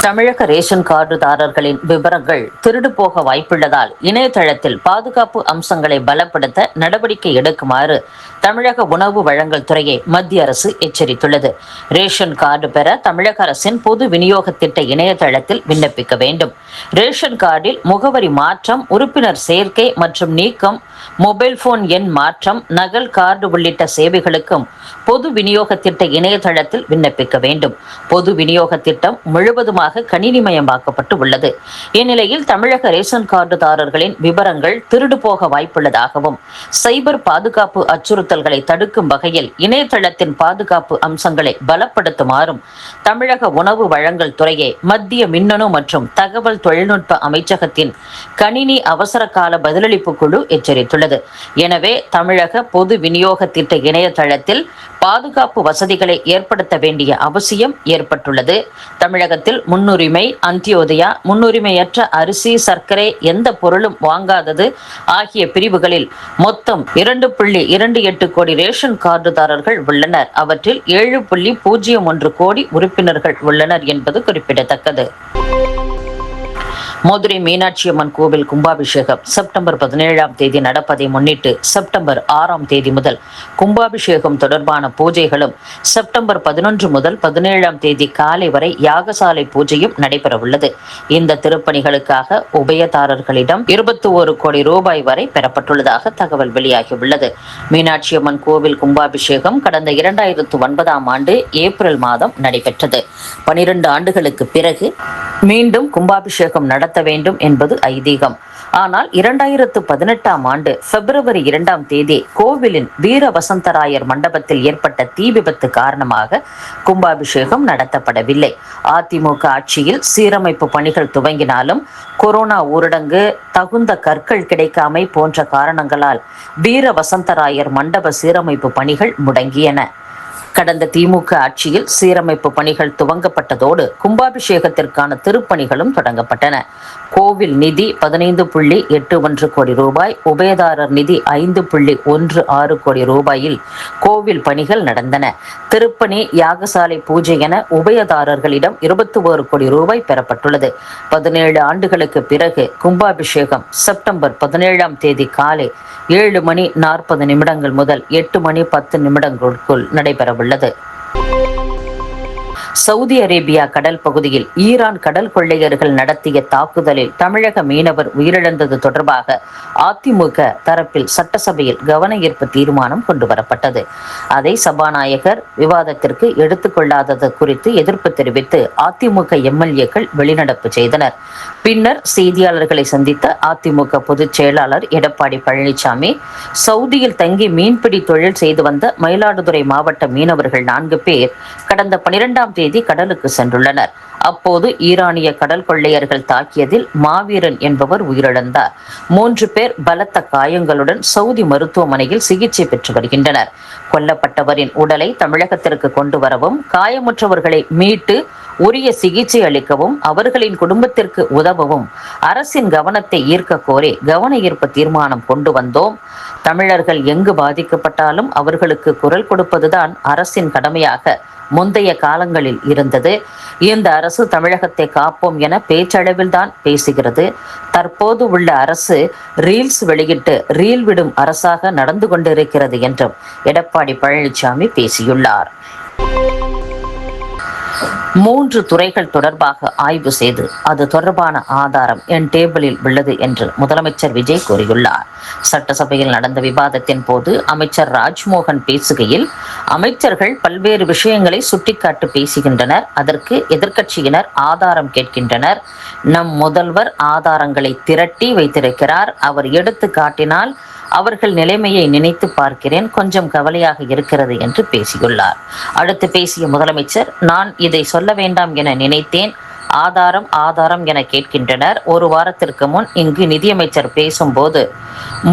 தமிழக ரேஷன் கார்டுதாரர்களின் விவரங்கள் திருடு போக வாய்ப்புள்ளதால் இணையதளத்தில் பாதுகாப்பு அம்சங்களை பலப்படுத்த நடவடிக்கை எடுக்குமாறு தமிழக உணவு வழங்கல் துறையை மத்திய அரசு எச்சரித்துள்ளது. ரேஷன் கார்டு பெற தமிழக அரசின் பொது விநியோக திட்ட இணையதளத்தில் விண்ணப்பிக்க வேண்டும். ரேஷன் கார்டில் முகவரி மாற்றம், உறுப்பினர் சேர்க்கை மற்றும் நீக்கம், மொபைல் போன் எண் மாற்றம், நகல் கார்டு உள்ளிட்ட சேவைகளுக்கும் பொது விநியோக திட்ட இணையதளத்தில் விண்ணப்பிக்க வேண்டும். பொது விநியோக திட்டம் முழுவதுமாக கணினிமயமாக்கப்பட்டு உள்ளது. இந்நிலையில் தமிழக ரேஷன் கார்டுதாரர்களின் விவரங்கள் திருடு போக வாய்ப்புள்ளதாகவும், சைபர் பாதுகாப்பு அச்சுறுத்தல்களை தடுக்கும் வகையில் இணையதளத்தின் பாதுகாப்பு அம்சங்களை பலப்படுத்துமாறும் தமிழக உணவு வழங்கல் துறையை மத்திய மின்னணு மற்றும் தகவல் தொழில்நுட்ப அமைச்சகத்தின் கணினி அவசர கால பதிலளிப்பு குழு எச்சரித்துள்ளது. எனவே தமிழக பொது விநியோக திட்ட இணையதளத்தில் பாதுகாப்பு வசதிகளை ஏற்படுத்த வேண்டிய அவசியம் ஏற்பட்டுள்ளது. தமிழகத்தில் முன்னுரிமை, அந்தியோதயா, முன்னுரிமையற்ற அரிசி, சர்க்கரை, எந்த பொருளும் வாங்காதது ஆகிய பிரிவுகளில் மொத்தம் 2.28 கோடி ரேஷன் கார்டுதாரர்கள் உள்ளனர். அவற்றில் 7.01 கோடி உறுப்பினர்கள் உள்ளனர் என்பது குறிப்பிடத்தக்கது. மதுரை மீனாட்சி அம்மன் கோவில் கும்பாபிஷேகம் செப்டம்பர் 17ஆம் தேதி நடப்பதை முன்னிட்டு செப்டம்பர் 6ஆம் தேதி முதல் கும்பாபிஷேகம் தொடர்பான பூஜைகளும், செப்டம்பர் 11 முதல் 17ஆம் தேதி காலை வரை யாகசாலை பூஜையும் நடைபெறவுள்ளது. இந்த திருப்பணிகளுக்காக உபயதாரர்களிடம் 21 கோடி ரூபாய் வரை பெறப்பட்டுள்ளதாக தகவல் வெளியாகியுள்ளது. மீனாட்சி அம்மன் கோவில் கும்பாபிஷேகம் கடந்த 2009ஆம் ஆண்டு ஏப்ரல் மாதம் நடைபெற்றது. 12 ஆண்டுகளுக்கு பிறகு மீண்டும் கும்பாபிஷேகம் நடத்த வேண்டும் என்பது ஐதீகம். ஆனால் 2018ஆம் ஆண்டு பிப்ரவரி 2ஆம் தேதி கோவிலின் வீர வசந்தராயர் மண்டபத்தில் ஏற்பட்ட தீ விபத்து காரணமாக கும்பாபிஷேகம் நடத்தப்படவில்லை. அதிமுக ஆட்சியில் சீரமைப்பு பணிகள் துவங்கினாலும் கொரோனா ஊரடங்கு, தகுந்த கற்கள் கிடைக்காமை போன்ற காரணங்களால் வீர வசந்தராயர் மண்டப சீரமைப்பு பணிகள் முடங்கியன. கடந்த திமுக ஆட்சியில் சீரமைப்பு பணிகள் துவங்கப்பட்டதோடு கும்பாபிஷேகத்திற்கான திருப்பணிகளும் தொடங்கப்பட்டன. கோவில் நிதி 15.81 கோடி ரூபாய், உபயதாரர் நிதி 5.16 கோடி ரூபாயில் கோவில் பணிகள் நடந்தன. திருப்பணி, யாகசாலை பூஜை என உபயதாரர்களிடம் 21 கோடி ரூபாய் பெறப்பட்டுள்ளது. 17 ஆண்டுகளுக்கு பிறகு கும்பாபிஷேகம் செப்டம்பர் 17ஆம் தேதி காலை 7:40 முதல் 8:10 நடைபெறவுள்ளது. சவுதி அரேபியா கடல் பகுதியில் ஈரான் கடல் கொள்ளையர்கள் நடத்திய தாக்குதலில் தமிழக மீனவர் உயிரிழந்தது தொடர்பாக அதிமுக தரப்பில் சட்டசபையில் கவன ஈர்ப்பு தீர்மானம் கொண்டுவரப்பட்டது. அதை சபாநாயகர் விவாதத்திற்கு எடுத்துக்கொள்ளாதது குறித்து எதிர்ப்பு தெரிவித்து அதிமுக எம்எல்ஏக்கள் வெளிநடப்பு செய்தனர். பின்னர் செய்தியாளர்களை சந்தித்த அதிமுக பொதுச் செயலாளர் எடப்பாடி பழனிசாமி, சவுதியில் தங்கி மீன்பிடி தொழில் செய்து வந்த மயிலாடுதுறை மாவட்ட மீனவர்கள் 4 பேர் கடந்த 12ஆம் தேதி கடலுக்கு சென்றுள்ளனர். அப்போது ஈரானிய கடல் கொள்ளையர்கள் தாக்கியதில் மாவீரன் என்பவர் உயிரிழந்தார். 3 பேர் பலத்த காயங்களுடன் சவுதி மருத்துவமனையில் சிகிச்சை பெற்று வருகின்றனர். கொல்லப்பட்டவரின் உடலை தமிழகத்திற்கு கொண்டு வரவும், காயமுற்றவர்களை மீட்டு உரிய சிகிச்சை அளிக்கவும், அவர்களின் குடும்பத்திற்கு உதவவும் அரசின் கவனத்தை ஈர்க்க கோரி கவன ஈர்ப்பு தீர்மானம் கொண்டு வந்தோம். தமிழர்கள் எங்கு பாதிக்கப்பட்டாலும் அவர்களுக்கு குரல் கொடுப்பதுதான் அரசின் கடமையாக முந்தைய காலங்களில் இருந்தது. இந்த அரசு தமிழகத்தை காப்போம் என பேச்சளவில் தான் பேசுகிறது. தற்போது உள்ள அரசு ரீல்ஸ் வெளியிட்டு ரீல் விடும் அரசாக நடந்து கொண்டிருக்கிறது என்றும் எடப்பாடி பழனிசாமி பேசியுள்ளார். 3 துறைகள் தொடர்பாக ஆய்வு செய்து அது தொடர்பான ஆதாரம் என் டேபிளில் உள்ளது என்று முதலமைச்சர் விஜய் கூறியுள்ளார். சட்டசபையில் நடந்த விவாதத்தின் போது அமைச்சர் ராஜ்மோகன் பேசுகையில், அமைச்சர்கள் பல்வேறு விஷயங்களை சுட்டிக்காட்டி பேசுகின்றனர். அதற்கு எதிர்க்கட்சியினர் ஆதாரம் கேட்கின்றனர். நம் முதல்வர் ஆதாரங்களை திரட்டி வைத்திருக்கிறார். அவர் எடுத்து காட்டினால் அவர்கள் நிலைமையை நினைத்து பார்க்கிறேன், கொஞ்சம் கவலையாக இருக்கிறது என்று பேசியுள்ளார். அடுத்து பேசிய முதலமைச்சர், நான் இதை சொல்ல வேண்டாம் என நினைத்தேன். ஆதாரம் என கேட்கின்றனர். ஒரு வாரத்திற்கு முன் இங்கு நிதியமைச்சர் பேசும்போது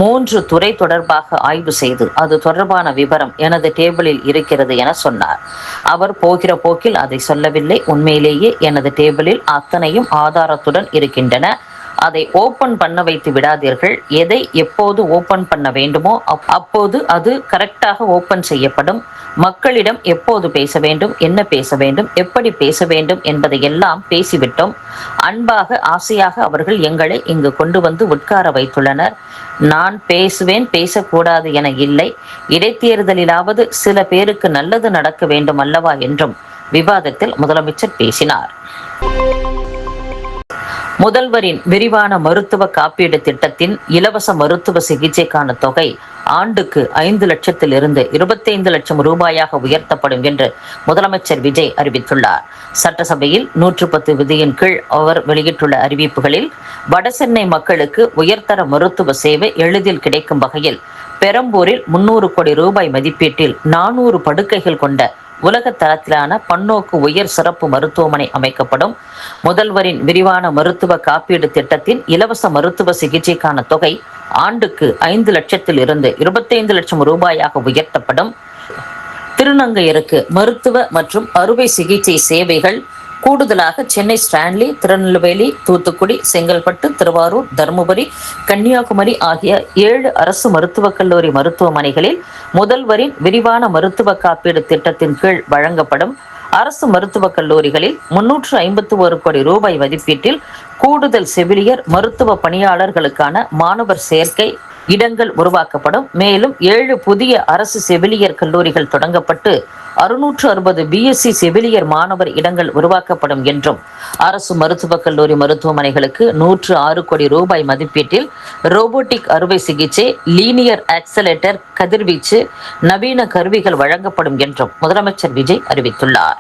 3 துறை தொடர்பாக ஆய்வு செய்து அது தொடர்பான விவரம் எனது டேபிளில் இருக்கிறது என சொன்னார். அவர் போகிற போக்கில் அதை சொல்லவில்லை. உண்மையிலேயே எனது டேபிளில் அத்தனையும் ஆதாரத்துடன் இருக்கின்றன. அதை ஓபன் பண்ண வைத்து விடாதீர்கள். எதை எப்போது ஓபன் பண்ண வேண்டுமோ அப்போது அது கரெக்டாக ஓபன் செய்யப்படும். மக்களிடம் எப்போது பேச வேண்டும், என்ன பேச வேண்டும், எப்படி பேச வேண்டும் என்பதை எல்லாம் பேசிவிட்டோம். அன்பாக ஆசையாக அவர்கள் எங்களை இங்கு கொண்டு வந்து உட்கார வைத்துள்ளனர். நான் பேசுவேன், பேசக்கூடாது என இல்லை. இடைத்தேர்தலிலாவது சில பேருக்கு நல்லது நடக்க வேண்டும் அல்லவா என்றும் விவாதத்தில் முதலமைச்சர் பேசினார். முதல்வரின் விரிவான மருத்துவ காப்பீடு திட்டத்தின் இலவச மருத்துவ சிகிச்சைக்கான தொகை ஆண்டுக்கு 5 லட்சத்திலிருந்து 25 லட்சம் ரூபாயாக உயர்த்தப்படும் என்று முதலமைச்சர் விஜய் அறிவித்துள்ளார். சட்டசபையில் 110 விதியின் கீழ் அவர் வெளியிட்டுள்ள அறிவிப்புகளில் வடசென்னை மக்களுக்கு உயர்தர மருத்துவ சேவை எளிதில் கிடைக்கும் வகையில் பெரம்பூரில் 300 கோடி ரூபாய் மதிப்பீட்டில் 400 படுக்கைகள் கொண்ட உலக தரத்திலான பன்னோக்கு உயர் சிறப்பு மருத்துவமனை அமைக்கப்படும். முதல்வரின் விரிவான மருத்துவ காப்பீடு திட்டத்தின் இலவச மருத்துவ சிகிச்சைக்கான தொகை ஆண்டுக்கு 5 லட்சத்தில் இருந்து 25 லட்சம் ரூபாயாக உயர்த்தப்படும். திருநங்கையருக்கு மருத்துவ மற்றும் அறுவை சிகிச்சை சேவைகள் கூடுதலாக சென்னை ஸ்டான்லி, திருநெல்வேலி, தூத்துக்குடி, செங்கல்பட்டு, திருவாரூர், தருமபுரி, கன்னியாகுமரி ஆகிய 7 அரசு மருத்துவக் கல்லூரி மருத்துவமனைகளில் முதல்வரின் விரிவான மருத்துவ காப்பீடு திட்டத்தின் கீழ் வழங்கப்படும். அரசு மருத்துவக் கல்லூரிகளில் 351 கோடி ரூபாய் மதிப்பீட்டில் கூடுதல் செவிலியர் மருத்துவ பணியாளர்களுக்கான மாணவர் சேர்க்கை இடங்கள் உருவாக்கப்படும். மேலும் 7 புதிய அரசு செவிலியர் கல்லூரிகள் தொடங்கப்பட்டு 660 பிஎஸ்சி செவிலியர் மாணவர் இடங்கள் உருவாக்கப்படும் என்றும், அரசு மருத்துவக் கல்லூரி மருத்துவமனைகளுக்கு 106 கோடி ரூபாய் மதிப்பீட்டில் ரோபோட்டிக் அறுவை சிகிச்சை, லீனியர் ஆக்சலேட்டர், கதிர்வீச்சு, நவீன கருவிகள் வழங்கப்படும் என்றும் முதலமைச்சர் விஜய் அறிவித்துள்ளார்.